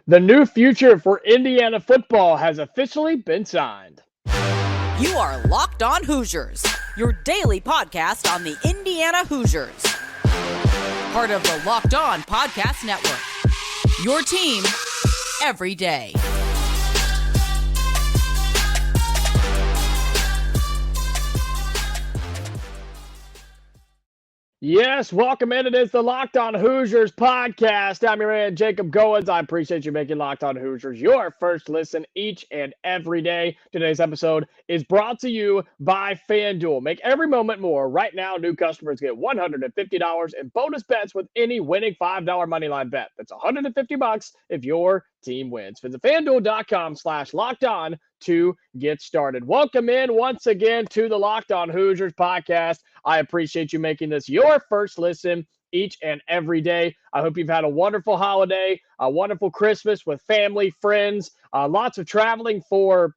The new future for Indiana football has officially been signed. You are Locked On Hoosiers, your daily podcast on the Indiana Hoosiers. Part of the Locked On Podcast Network, your team every day. Yes, welcome in. It is the Locked On Hoosiers podcast. I'm your man, Jacob Goins. I appreciate you making Locked On Hoosiers your first listen each and every day. Today's episode is brought to you by FanDuel. Make every moment more. Right now, new customers get $150 in bonus bets with any winning $5 moneyline bet. That's $150 if your team wins. Visit FanDuel.com/LockedOn to get started. Welcome in once again to the Locked On Hoosiers podcast. I appreciate you making this your first listen each and every day. I hope you've had a wonderful holiday, a wonderful Christmas with family, friends, lots of traveling for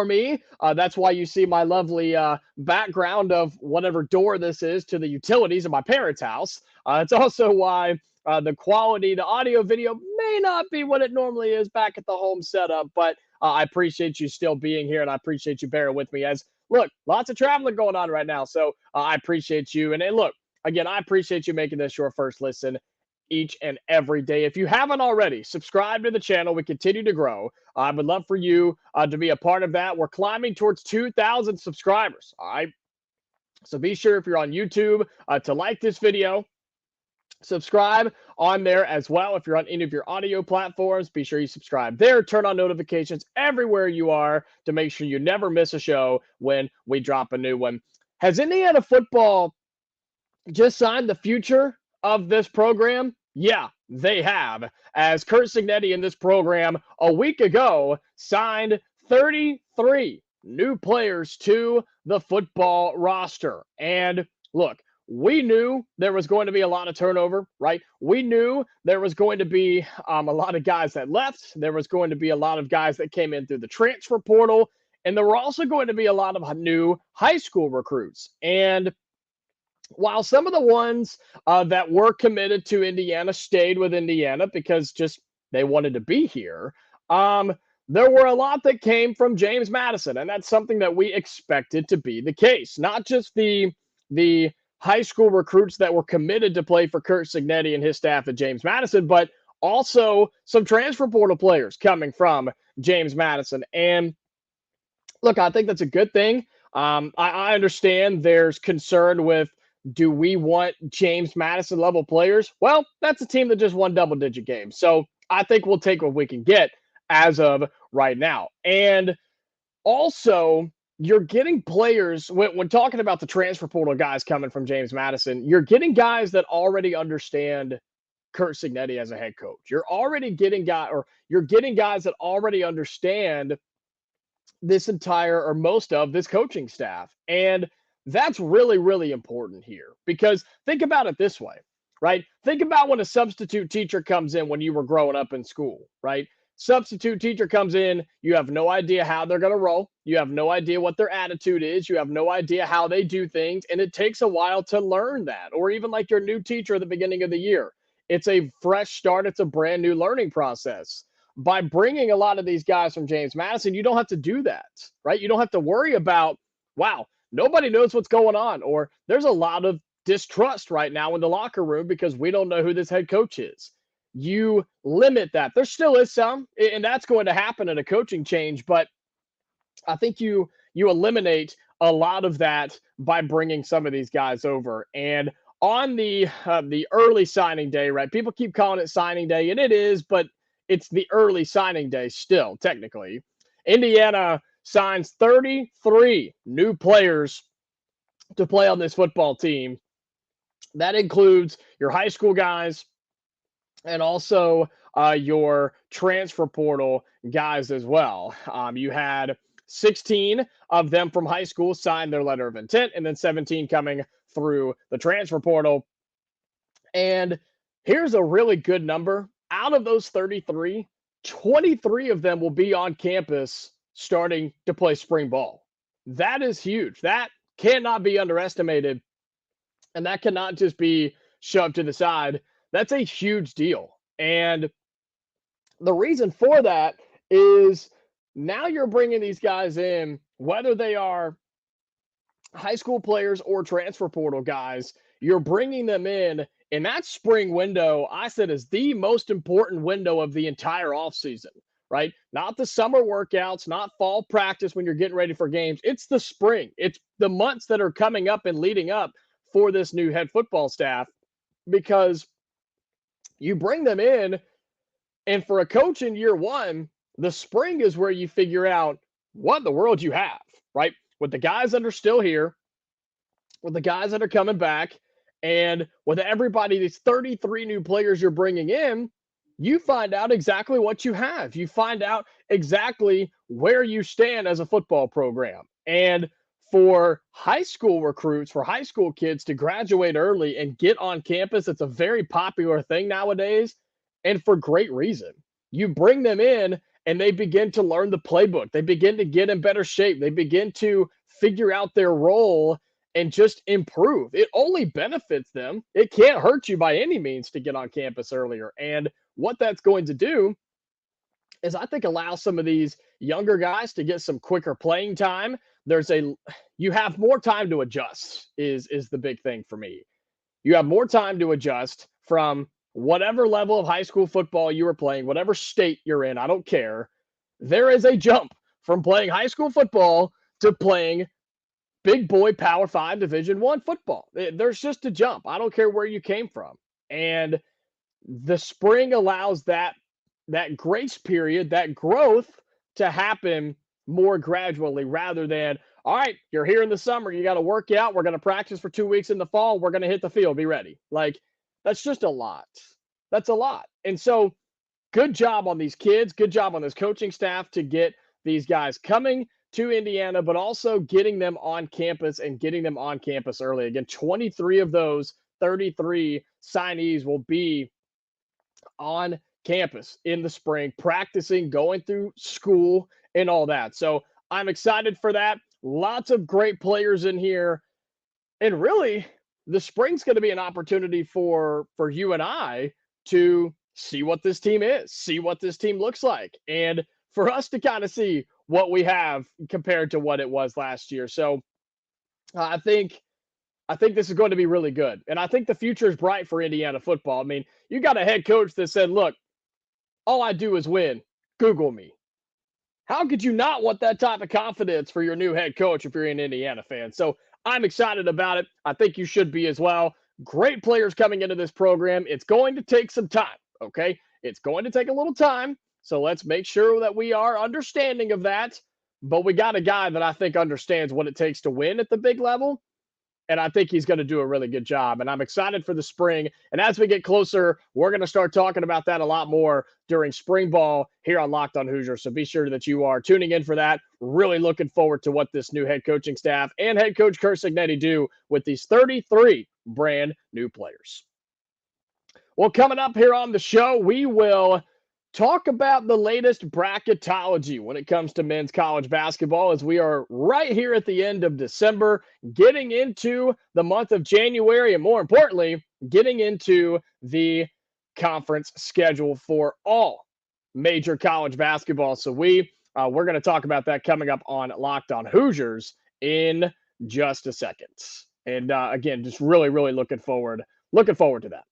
me. That's why you see my lovely background of whatever door this is to the utilities of my parents' house. It's also why the quality, the audio video may not be what it normally is back at the home setup, but I appreciate you still being here, and I appreciate you bearing with me as, look, lots of traveling going on right now, so I appreciate you. And look, again, I appreciate you making this your first listen each and every day. If you haven't already, subscribe to the channel. We continue to grow. I would love for you to be a part of that. We're climbing towards 2,000 subscribers, all right? So be sure, if you're on YouTube, to like this video. Subscribe on there as well. If you're on any of your audio platforms, be sure you subscribe there. Turn on notifications everywhere you are to make sure you never miss a show when we drop a new one. Has Indiana football just signed the future of this program? Yeah, they have. As Curt Cignetti in this program a week ago signed 33 new players to the football roster. And look, we knew there was going to be a lot of turnover, right? We knew there was going to be a lot of guys that left. There was going to be a lot of guys that came in through the transfer portal. And there were also going to be a lot of new high school recruits. And while some of the ones that were committed to Indiana stayed with Indiana because just they wanted to be here, there were a lot that came from James Madison, and that's something that we expected to be the case. Not just the high school recruits that were committed to play for Curt Cignetti and his staff at James Madison, but also some transfer portal players coming from James Madison. And look, I think that's a good thing. I understand there's concern with, do we want James Madison level players? Well, that's a team that just won double-digit games. So I think we'll take what we can get as of right now. And also, you're getting players, when talking about the transfer portal guys coming from James Madison, you're getting guys that already understand Curt Cignetti as a head coach. You're getting guys that already understand this entire, or most of this coaching staff. And that's really, really important here, because think about it this way, right? Think about when a substitute teacher comes in when you were growing up in school, right? Substitute teacher comes in, you have no idea how they're going to roll. You have no idea what their attitude is. You have no idea how they do things. And it takes a while to learn that. Or even like your new teacher at the beginning of the year. It's a fresh start. It's a brand new learning process. By bringing a lot of these guys from James Madison, you don't have to do that, right? You don't have to worry about, wow, nobody knows what's going on. Or there's a lot of distrust right now in the locker room because we don't know who this head coach is. You limit that. There still is some, and that's going to happen in a coaching change, but I think you eliminate a lot of that by bringing some of these guys over. And on the early signing day, right? People keep calling it signing day, and it is, but it's the early signing day still, technically. Indiana signs 33 new players to play on this football team. That includes your high school guys, and also your transfer portal guys as well. You had 16 of them from high school sign their letter of intent, and then 17 coming through the transfer portal. And here's a really good number. Out of those 33, 23 of them will be on campus starting to play spring ball. That is huge. That cannot be underestimated, and that cannot just be shoved to the side. That's a huge deal. And The reason for that is now you're bringing these guys in, whether they are high school players or transfer portal guys, you're bringing them in. And that spring window, I said, is the most important window of the entire offseason, right? Not the summer workouts, not fall practice when you're getting ready for games. It's the spring. It's the months that are coming up and leading up for this new head football staff, because you bring them in, and for a coach in year one, the spring is where you figure out what in the world you have, right? With the guys that are still here, with the guys that are coming back, and with everybody, these 33 new players you're bringing in, you find out exactly what you have. You find out exactly where you stand as a football program. And for high school recruits, for high school kids to graduate early and get on campus, it's a very popular thing nowadays, and for great reason. You bring them in and they begin to learn the playbook. They begin to get in better shape. They begin to figure out their role and just improve. It only benefits them. It can't hurt you by any means to get on campus earlier. And what that's going to do is, I think, allow some of these younger guys to get some quicker playing time. You have more time to adjust is the big thing for me. You have more time to adjust from whatever level of high school football you were playing, whatever state you're in, I don't care. There is a jump from playing high school football to playing big boy Power 5 Division I football. There's just a jump. I don't care where you came from. And the spring allows that grace period, that growth, to happen more gradually, rather than, all right, you're here in the summer, you got to work out, we're going to practice for 2 weeks in the fall, we're going to hit the field, be ready. Like, that's just a lot. That's a lot. And so, good job on these kids, good job on this coaching staff to get these guys coming to Indiana, but also getting them on campus and getting them on campus early. Again, 23 of those 33 signees will be on campus in the spring, practicing, going through school, and all that. So I'm excited for that. Lots of great players in here. And really, the spring's going to be an opportunity for you and I to see what this team is, see what this team looks like, and for us to kind of see what we have compared to what it was last year. So I think this is going to be really good. And I think the future is bright for Indiana football. I mean, you got a head coach that said, look, all I do is win. Google me. How could you not want that type of confidence for your new head coach if you're an Indiana fan? So I'm excited about it. I think you should be as well. Great players coming into this program. It's going to take some time, okay? It's going to take a little time. So let's make sure that we are understanding of that. But we got a guy that I think understands what it takes to win at the big level. And I think he's going to do a really good job. And I'm excited for the spring. And as we get closer, we're going to start talking about that a lot more during spring ball here on Locked On Hoosiers. So be sure that you are tuning in for that. Really looking forward to what this new head coaching staff and head coach Curt Cignetti do with these 33 brand new players. Well, coming up here on the show, we will talk about the latest bracketology when it comes to men's college basketball, as we are right here at the end of December, getting into the month of January, and more importantly, getting into the conference schedule for all major college basketball. So we're going to talk about that coming up on Locked On Hoosiers in just a second. And again, just really, really looking forward to that.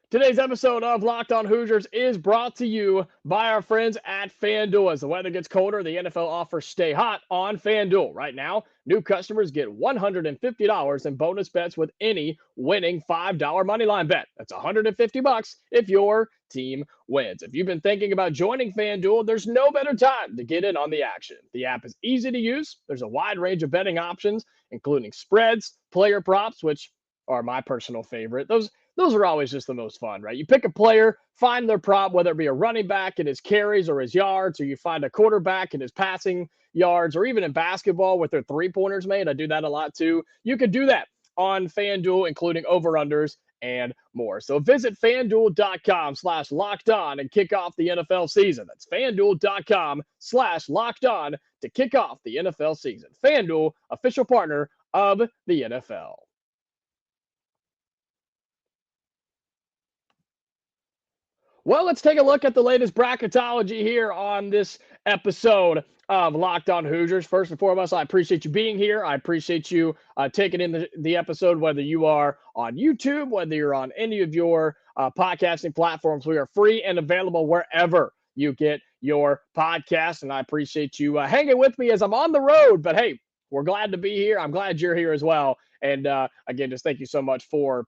Today's episode of Locked On Hoosiers is brought to you by our friends at FanDuel. As the weather gets colder, the NFL offers stay hot on FanDuel. Right now, new customers get $150 in bonus bets with any winning $5 moneyline bet. That's $150 if your team wins. If you've been thinking about joining FanDuel, there's no better time to get in on the action. The app is easy to use. There's a wide range of betting options, including spreads, player props, which are my personal favorite. Those are always just the most fun, right? You pick a player, find their prop, whether it be a running back and his carries or his yards, or you find a quarterback and his passing yards, or even in basketball with their three-pointers made. I do that a lot too. You can do that on FanDuel, including over-unders and more. So visit FanDuel.com/lockedon and kick off the NFL season. That's FanDuel.com/lockedon to kick off the NFL season. FanDuel, official partner of the NFL. Well, let's take a look at the latest bracketology here on this episode of Locked On Hoosiers. First and foremost, I appreciate you being here. I appreciate you taking in the episode, whether you are on YouTube, whether you're on any of your podcasting platforms. We are free and available wherever you get your podcast, and I appreciate you hanging with me as I'm on the road. But hey, we're glad to be here. I'm glad you're here as well. And again, just thank you so much for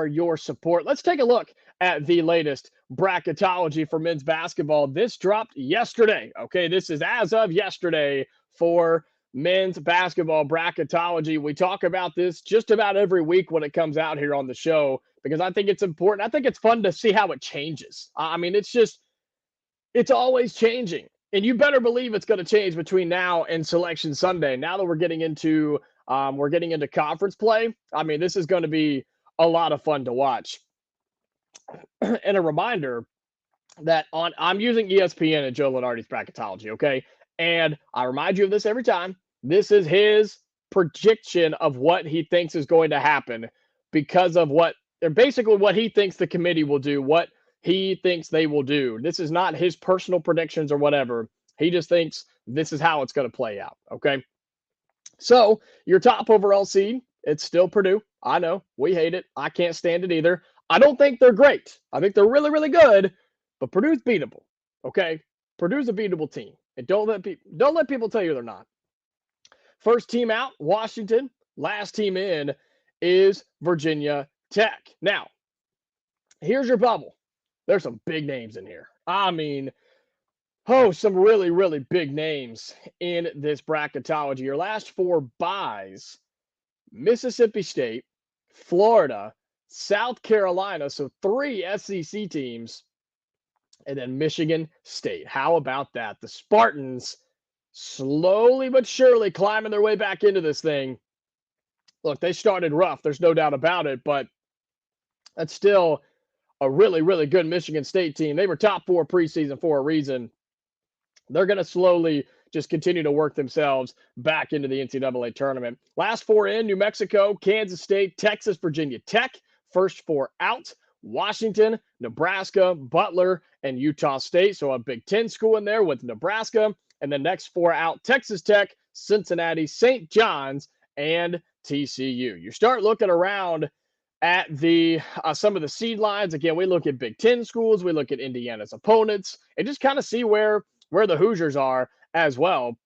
your support. Let's take a look at the latest bracketology for men's basketball. This dropped yesterday. Okay, this is as of yesterday for men's basketball bracketology. We talk about this just about every week when it comes out here on the show because I think it's important. I think it's fun to see how it changes. I mean, it's always changing. And you better believe it's going to change between now and Selection Sunday. Now that we're getting into conference play, I mean, this is going to be a lot of fun to watch. And a reminder that I'm using ESPN and Joe Lunardi's bracketology, okay? And I remind you of this every time. This is his prediction of what he thinks is going to happen because of what he thinks the committee will do, what he thinks they will do. This is not his personal predictions or whatever. He just thinks this is how it's going to play out, okay? So your top overall seed, it's still Purdue. I know, we hate it. I can't stand it either. I don't think they're great. I think they're really, really good, but Purdue's beatable, okay? Purdue's a beatable team, and don't let people tell you they're not. First team out, Washington. Last team in is Virginia Tech. Now, here's your bubble. There's some big names in here. I mean, some really, really big names in this bracketology. Your last four buys: Mississippi State, Florida, South Carolina, so 3 SEC teams, and then Michigan State. How about that? The Spartans slowly but surely climbing their way back into this thing. Look, they started rough. There's no doubt about it, but that's still a really, really good Michigan State team. They were top 4 preseason for a reason. They're going to slowly just continue to work themselves back into the NCAA tournament. Last 4 in: New Mexico, Kansas State, Texas, Virginia Tech. First 4 out: Washington, Nebraska, Butler, and Utah State. So a Big Ten school in there with Nebraska. And the next 4 out: Texas Tech, Cincinnati, St. John's, and TCU. You start looking around at the some of the seed lines. Again, we look at Big Ten schools. We look at Indiana's opponents and just kind of see where the Hoosiers are as well.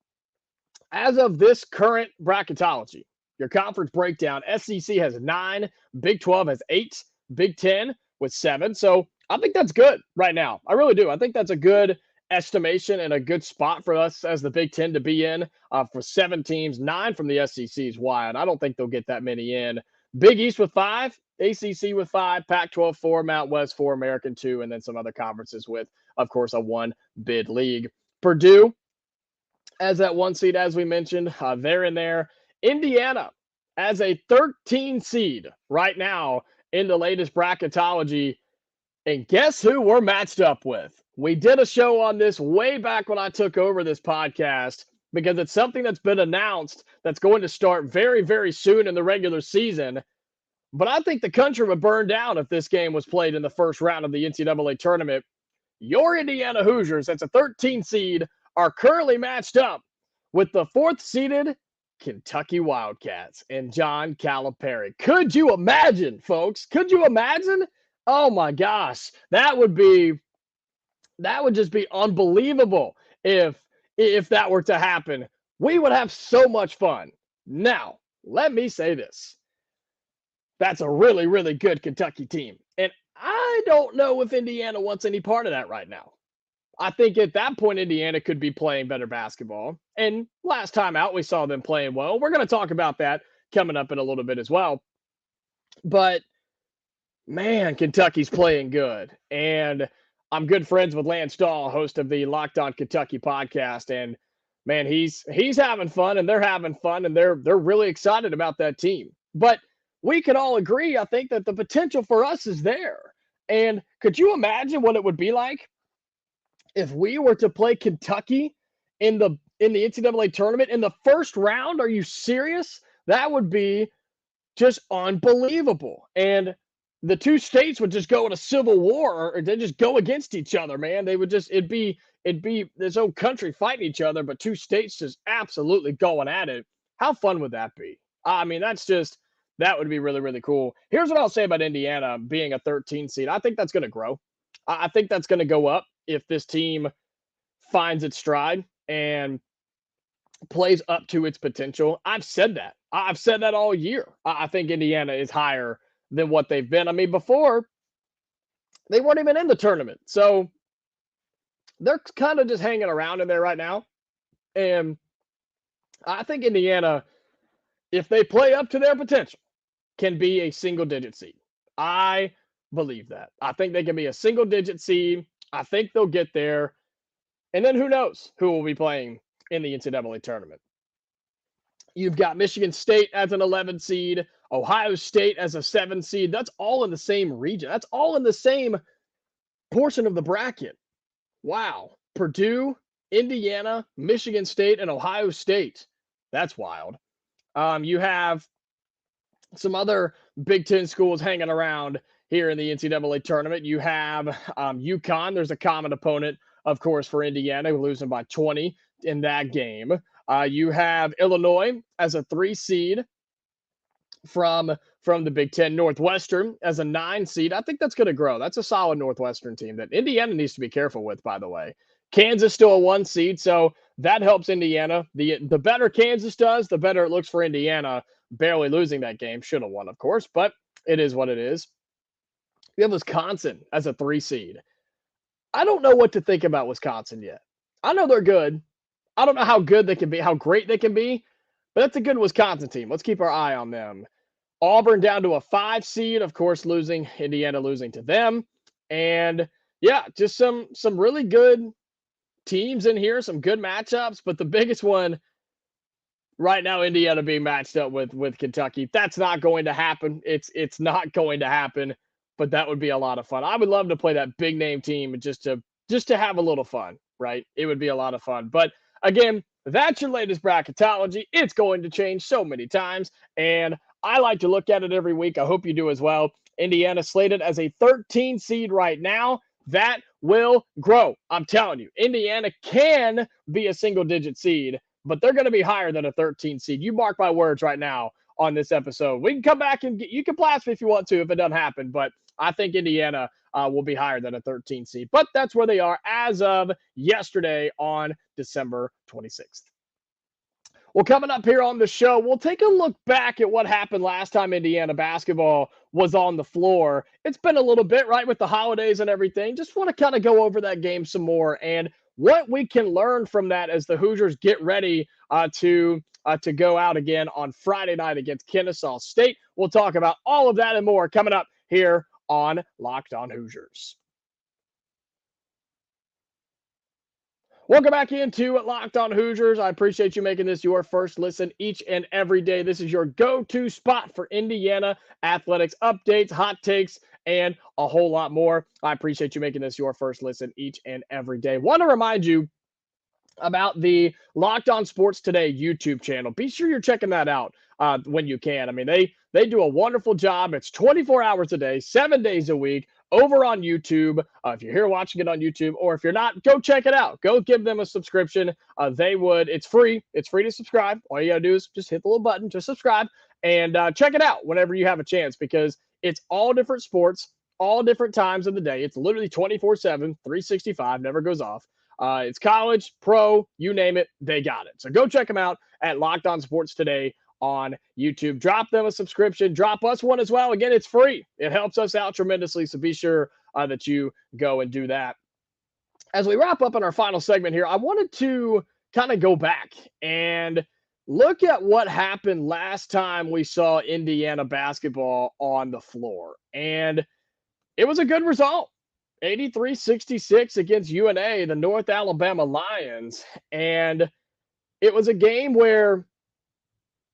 As of this current bracketology, your conference breakdown: SEC has 9, Big 12 has 8, Big 10 with 7. So I think that's good right now. I really do. I think that's a good estimation and a good spot for us as the Big 10 to be in for 7 teams. 9 from the SEC is wide. I don't think they'll get that many in. Big East with 5, ACC with 5, Pac-12 4, Mountain West 4, American 2, and then some other conferences with, of course, a 1-bid league. Purdue as that 1 seed, as we mentioned, they're in there. Indiana as a 13 seed right now in the latest bracketology. And guess who we're matched up with? We did a show on this way back when I took over this podcast because it's something that's been announced that's going to start very, very soon in the regular season. But I think the country would burn down if this game was played in the first round of the NCAA tournament. Your Indiana Hoosiers, that's a 13 seed, are currently matched up with the 4th-seeded Kentucky Wildcats and John Calipari. Could you imagine, folks? Could you imagine? Oh, my gosh. That would just be unbelievable if that were to happen. We would have so much fun. Now, let me say this. That's a really, really good Kentucky team. And I don't know if Indiana wants any part of that right now. I think at that point, Indiana could be playing better basketball. And last time out, we saw them playing well. We're going to talk about that coming up in a little bit as well. But, man, Kentucky's playing good. And I'm good friends with Lance Stahl, host of the Locked On Kentucky podcast. And, man, he's having fun, and they're having fun, and they're really excited about that team. But we can all agree, I think, that the potential for us is there. And could you imagine what it would be like if we were to play Kentucky in the NCAA tournament in the first round? Are you serious? That would be just unbelievable. And the two states would just go in a civil war, or they just go against each other, man. They would just it'd be this whole country fighting each other, but two states just absolutely going at it. How fun would that be? I mean, that would be really, really cool. Here's what I'll say about Indiana being a 13 seed. I think that's going to grow. I think that's going to go up if this team finds its stride and plays up to its potential. I've said that. I've said that all year. I think Indiana is higher than what they've been. I mean, before they weren't even in the tournament. So they're kind of just hanging around in there right now. And I think Indiana, if they play up to their potential, can be a single digit seed. I believe that. I think they can be a single digit seed. I think they'll get there. And then who knows who will be playing in the NCAA tournament. You've got Michigan State as an 11 seed, Ohio State as a 7 seed. That's all in the same region. That's all in the same portion of the bracket. Wow. Purdue, Indiana, Michigan State, and Ohio State. That's wild. You have some other Big Ten schools hanging around here in the NCAA tournament. You have UConn. There's a common opponent, of course, for Indiana, losing by 20 in that game. You have Illinois as a 3 seed from the Big Ten. Northwestern as a 9 seed. I think that's going to grow. That's a solid Northwestern team that Indiana needs to be careful with, by the way. Kansas still a 1 seed, so that helps Indiana. The better Kansas does, the better it looks for Indiana. Barely losing that game. Should have won, of course, but it is what it is. You have Wisconsin as a 3 seed. I don't know what to think about Wisconsin yet. I know they're good. I don't know how good they can be, how great they can be, but that's a good Wisconsin team. Let's keep our eye on them. Auburn down to a 5 seed, of course, Indiana losing to them. And yeah, just some really good teams in here, some good matchups, but the biggest one right now, Indiana being matched up with Kentucky. That's not going to happen. It's not going to happen, but that would be a lot of fun. I would love to play that big name team just to have a little fun, right? It would be a lot of fun. But again, that's your latest bracketology. It's going to change so many times, and I like to look at it every week. I hope you do as well. Indiana slated as a 13 seed right now. That will grow. I'm telling you, Indiana can be a single-digit seed, but they're going to be higher than a 13 seed. You mark my words right now on this episode. We can come back and you can blast me if you want to if it doesn't happen, but I think Indiana will be higher than a 13 seed. But that's where they are as of yesterday on December 26th. Well, coming up here on the show, we'll take a look back at what happened last time Indiana basketball was on the floor. It's been a little bit, right, with the holidays and everything. Just want to kind of go over that game some more and what we can learn from that as the Hoosiers get ready to go out again on Friday night against Kennesaw State. We'll talk about all of that and more coming up here on Locked On Hoosiers. Welcome back into Locked On Hoosiers. I appreciate you making this your first listen each and every day. This is your go-to spot for Indiana athletics updates, hot takes, and a whole lot more. I appreciate you making this your first listen each and every day. Want to remind you about the Locked On Sports Today YouTube channel. Be sure you're checking that out when you can. I mean, they do a wonderful job. It's 24 hours a day, 7 days a week, over on YouTube. If you're here watching it on YouTube, or if you're not, go check it out. Go give them a subscription. It's free. It's free to subscribe. All you got to do is just hit the little button, just subscribe, and check it out whenever you have a chance, because it's all different sports, all different times of the day. It's literally 24/7, 365, never goes off. It's college, pro, you name it, they got it. So go check them out at Locked On Sports Today on YouTube. Drop them a subscription. Drop us one as well. Again, it's free. It helps us out tremendously, so be sure that you go and do that. As we wrap up in our final segment here, I wanted to kind of go back and look at what happened last time we saw Indiana basketball on the floor. And it was a good result. 83-66 against UNA, the North Alabama Lions. And it was a game where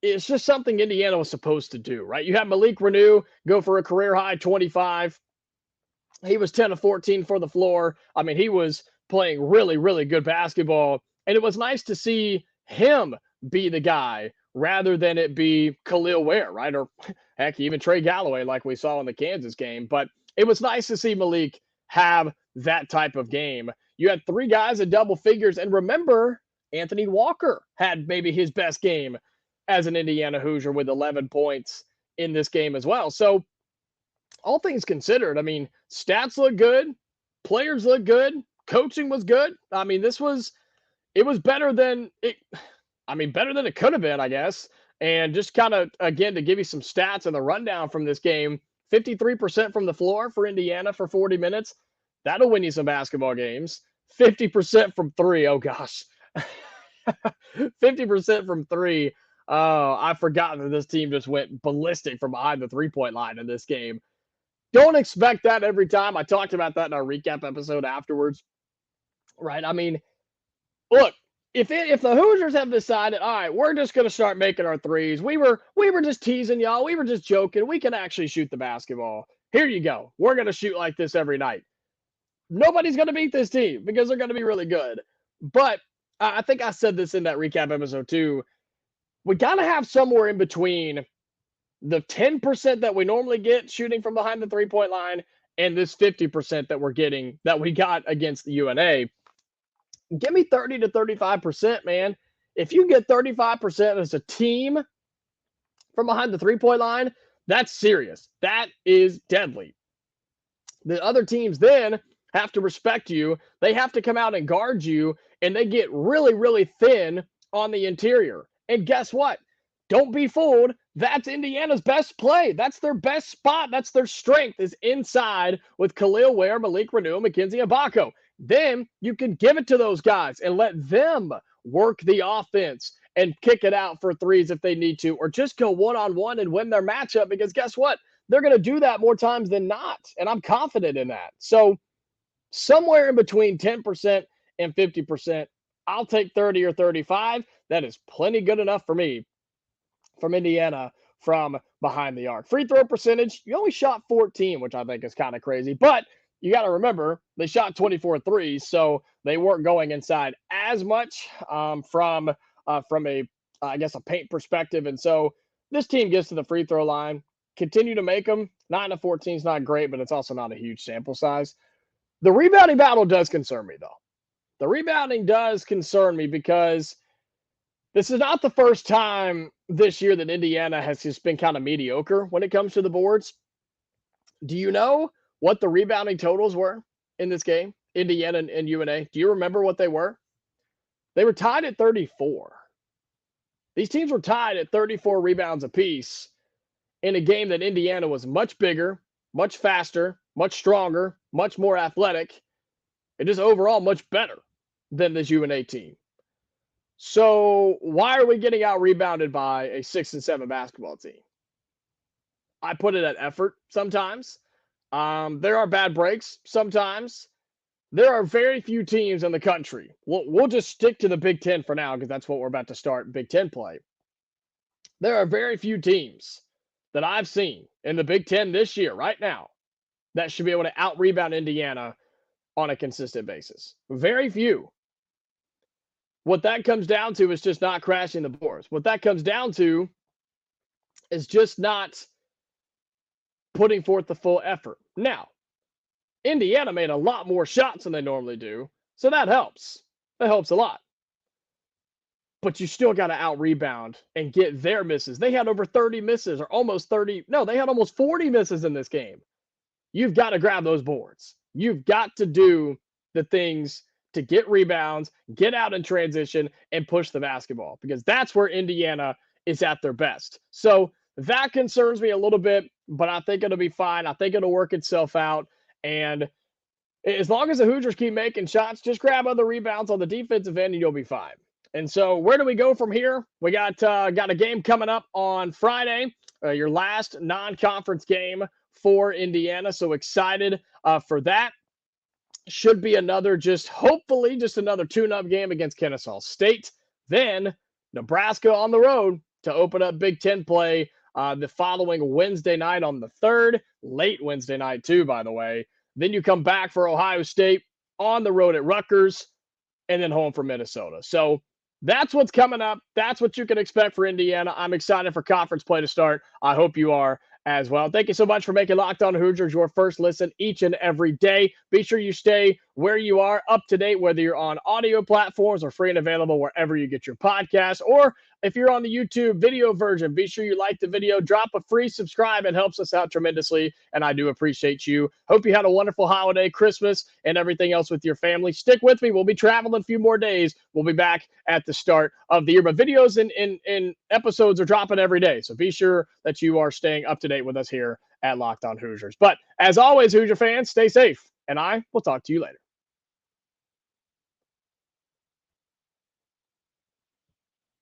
it's just something Indiana was supposed to do, right? You have Malik Renew go for a career-high 25. He was 10 of 14 for the floor. I mean, he was playing really, really good basketball. And it was nice to see him be the guy rather than it be Khalil Ware, right? Or heck, even Trey Galloway, like we saw in the Kansas game. But it was nice to see Malik have that type of game. You had three guys in double figures. And remember, Anthony Walker had maybe his best game as an Indiana Hoosier with 11 points in this game as well. So, all things considered, I mean, stats look good, players look good, coaching was good. I mean, it was better than it. I mean, better than it could have been, I guess. And just kind of, again, to give you some stats and the rundown from this game, 53% from the floor for Indiana for 40 minutes. That'll win you some basketball games. 50% from three. Oh, gosh. 50% from three. Oh, I forgot that this team just went ballistic from behind the three-point line in this game. Don't expect that every time. I talked about that in our recap episode afterwards, right? I mean, look, if the Hoosiers have decided, all right, we're just going to start making our threes. We were just teasing y'all. We were just joking. We can actually shoot the basketball. Here you go. We're going to shoot like this every night. Nobody's going to beat this team because they're going to be really good. But I think I said this in that recap episode too. We got to have somewhere in between the 10% that we normally get shooting from behind the three-point line and this 50% that we're getting, that we got against the UNA. Give me 30 to 35%, man. If you get 35% as a team from behind the three-point line, that's serious. That is deadly. The other teams then have to respect you. They have to come out and guard you, and they get really, really thin on the interior. And guess what? Don't be fooled. That's Indiana's best play. That's their best spot. That's their strength, is inside with Khalil Ware, Malik Reneau, Mackenzie Mbako. Then you can give it to those guys and let them work the offense and kick it out for threes if they need to, or just go one-on-one and win their matchup, because guess what? They're going to do that more times than not, and I'm confident in that. So somewhere in between 10% and 50%, I'll take 30 or 35. That is plenty good enough for me from Indiana from behind the arc. Free throw percentage, you only shot 14, which I think is kind of crazy. But you got to remember, they shot 24 threes, so they weren't going inside as much from a, I guess, a paint perspective. And so this team gets to the free throw line, continue to make them. 9 to 14 is not great, but it's also not a huge sample size. The rebounding battle does concern me, though. The rebounding does concern me because this is not the first time this year that Indiana has just been kind of mediocre when it comes to the boards. Do you know what the rebounding totals were in this game, Indiana and UNA? Do you remember what they were? They were tied at 34. These teams were tied at 34 rebounds apiece in a game that Indiana was much bigger, much faster, much stronger, much more athletic, and just overall much better than this UNA team. So why are we getting out rebounded by a 6 and 7 basketball team? I put it at effort sometimes. There are bad breaks sometimes. There are very few teams in the country. We'll just stick to the Big Ten for now because that's what we're about to start Big Ten play. There are very few teams that I've seen in the Big Ten this year, right now, that should be able to out-rebound Indiana on a consistent basis. Very few. What that comes down to is just not crashing the boards. What that comes down to is just not putting forth the full effort. Now, Indiana made a lot more shots than they normally do, so that helps. That helps a lot. But you still got to out-rebound and get their misses. They had over 30 misses, or almost 30. No, they had almost 40 misses in this game. You've got to grab those boards. You've got to do the things to get rebounds, get out in transition, and push the basketball, because that's where Indiana is at their best. So that concerns me a little bit, but I think it'll be fine. I think it'll work itself out. And as long as the Hoosiers keep making shots, just grab other rebounds on the defensive end and you'll be fine. And so where do we go from here? We got a game coming up on Friday, your last non-conference game for Indiana. So excited for that. Should be hopefully another tune-up game against Kennesaw State. Then Nebraska on the road to open up Big Ten play the following Wednesday night on the 3rd. Late Wednesday night too, by the way. Then you come back for Ohio State, on the road at Rutgers, and then home for Minnesota. So That's what's coming up. That's what you can expect for Indiana. I'm excited for conference play to start. I hope you are as well. Thank you so much for making Locked On Hoosiers your first listen each and every day. Be sure you stay where you are, up to date, whether you're on audio platforms or free and available wherever you get your podcasts, or if you're on the YouTube video version, be sure you like the video, drop a free subscribe. It helps us out tremendously, and I do appreciate you. Hope you had a wonderful holiday, Christmas, and everything else with your family. Stick with me. We'll be traveling a few more days. We'll be back at the start of the year, but videos and episodes are dropping every day, so be sure that you are staying up to date with us here at Locked On Hoosiers. But as always, Hoosier fans, stay safe, and I will talk to you later.